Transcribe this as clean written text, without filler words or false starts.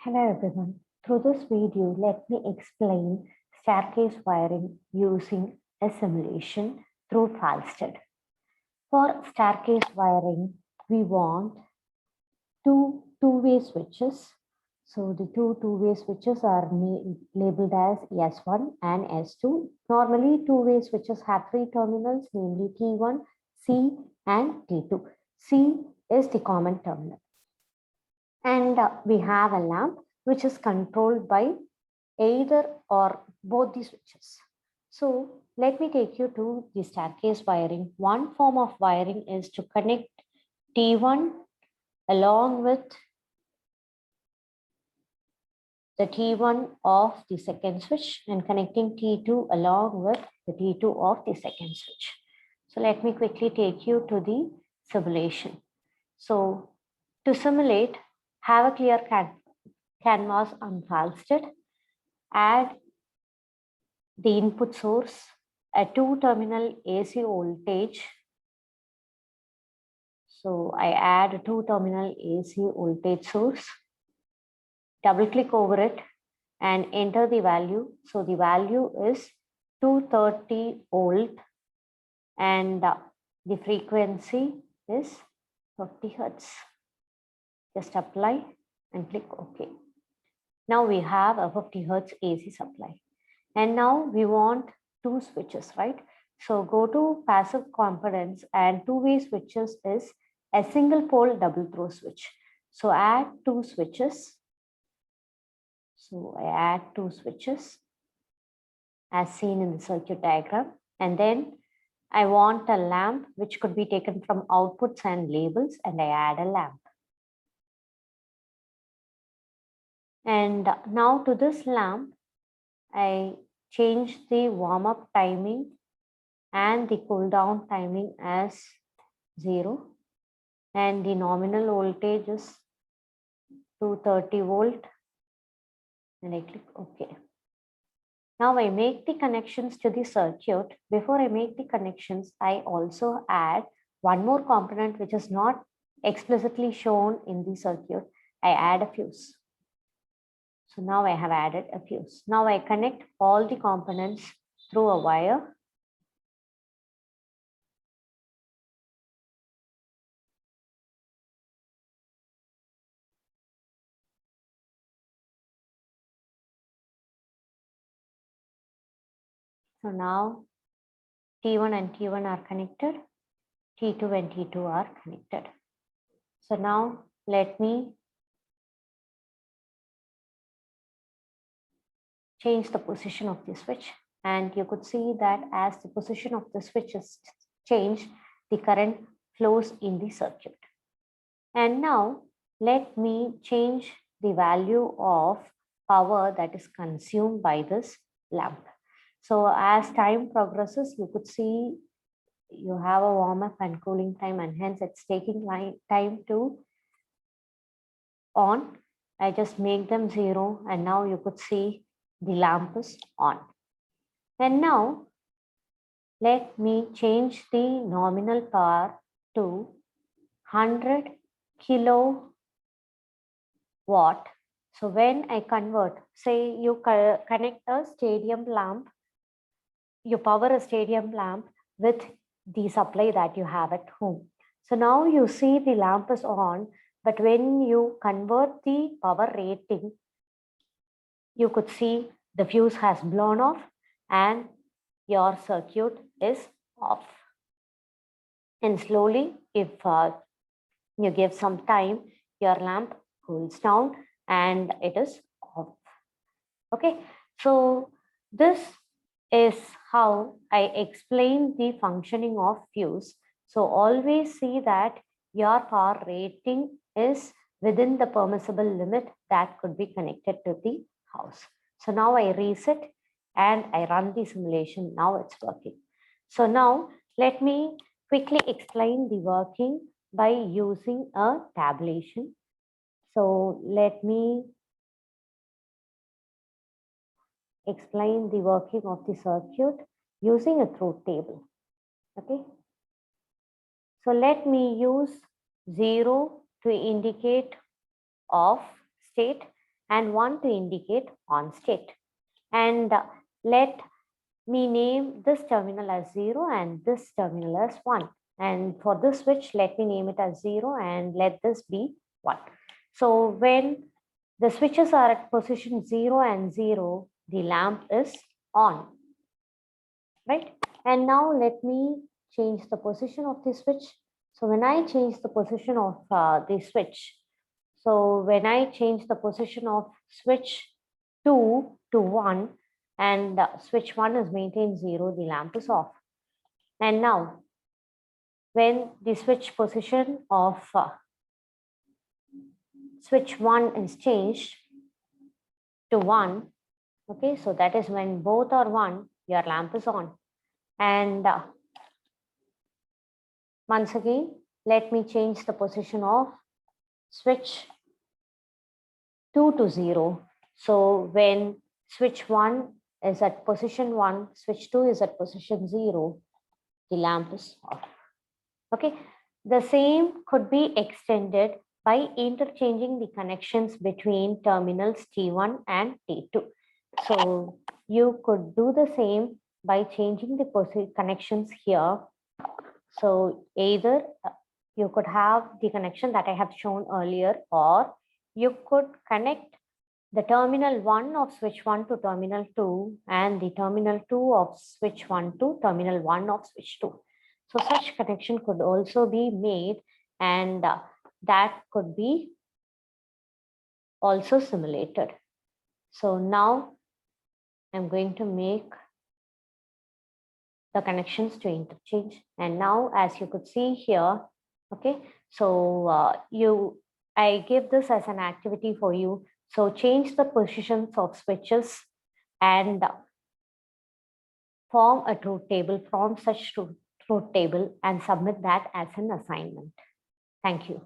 Hello everyone. Through this video, let me explain staircase wiring using a simulation through Falstad. For staircase wiring, we want two-way switches. So the two-way switches are labeled as S1 and S2. Normally, two-way switches have three terminals, namely T1, C, and T2. C is the common terminal. And we have a lamp which is controlled by either or both the switches. So let me take you to the staircase wiring. One form of wiring is to connect T1 along with the T1 of the second switch and connecting T2 along with the T2 of the second switch. So let me quickly take you to the simulation. So to simulate, have a clear canvas on Falstad, add the input source, a two-terminal AC voltage. So I add a two-terminal AC voltage source, double-click over it and enter the value. So the value is 230 volt and the frequency is 50 hertz. Just apply and click OK. Now we have a 50 hertz AC supply. And now we want two switches, right? So go to passive components and two-way switches is a single pole double throw switch. So add two switches. So I add two switches as seen in the circuit diagram. And then I want a lamp which could be taken from outputs and labels, and I add a lamp. And now to this lamp, I change the warm-up timing and the cool-down timing as 0. And the nominal voltage is 230 volt. And I click OK. Now I make the connections to the circuit. Before I make the connections, I also add one more component which is not explicitly shown in the circuit. I add a fuse. So now I have added a fuse. Now I connect all the components through a wire. So now T1 and T1 are connected. T2 and T2 are connected. So now let me change the position of the switch. And you could see that as the position of the switch is changed, the current flows in the circuit. And now let me change the value of power that is consumed by this lamp. So as time progresses, you could see you have a warm-up and cooling time, and hence it's taking time to on. I just make them 0, and now you could see the lamp is on. And now let me change the nominal power to 100 kilowatt. So when I convert, say you connect a stadium lamp, you power a stadium lamp with the supply that you have at home. So now you see the lamp is on, but when you convert the power rating, you could see the fuse has blown off and your circuit is off. And slowly, if you give some time, your lamp cools down and it is off. Okay, so this is how I explain the functioning of fuse. So always see that your power rating is within the permissible limit that could be connected to the house. So now I reset and I run the simulation. Now it's working. So now let me quickly explain the working by using a tabulation. So let me explain the working of the circuit using a truth table. Okay. So let me use 0 to indicate off state and 1 to indicate on state. And let me name this terminal as 0 and this terminal as 1. And for this switch, let me name it as 0 and let this be 1. So when the switches are at position 0 and 0, the lamp is on, right? And now let me change the position of the switch. So when I change the position of the switch, so when I change the position of switch 2 to 1 and switch 1 is maintained 0, the lamp is off. And now when the switch position of switch 1 is changed to 1, okay, so that is when both are 1, your lamp is on. And once again, let me change the position of switch 2 to 0. So when switch 1 is at position 1, switch 2 is at position 0, the lamp is off. Okay, the same could be extended by interchanging the connections between terminals T1 and T2. So you could do the same by changing the connections here. So either you could have the connection that I have shown earlier, or you could connect the terminal 1 of switch 1 to terminal 2 and the terminal 2 of switch 1 to terminal 1 of switch 2. So such connection could also be made, and that could be also simulated. So now I'm going to make the connections to interchange. And now, as you could see here, okay, so I give this as an activity for you. So change the positions of switches and form a truth table from such truth table and submit that as an assignment. Thank you.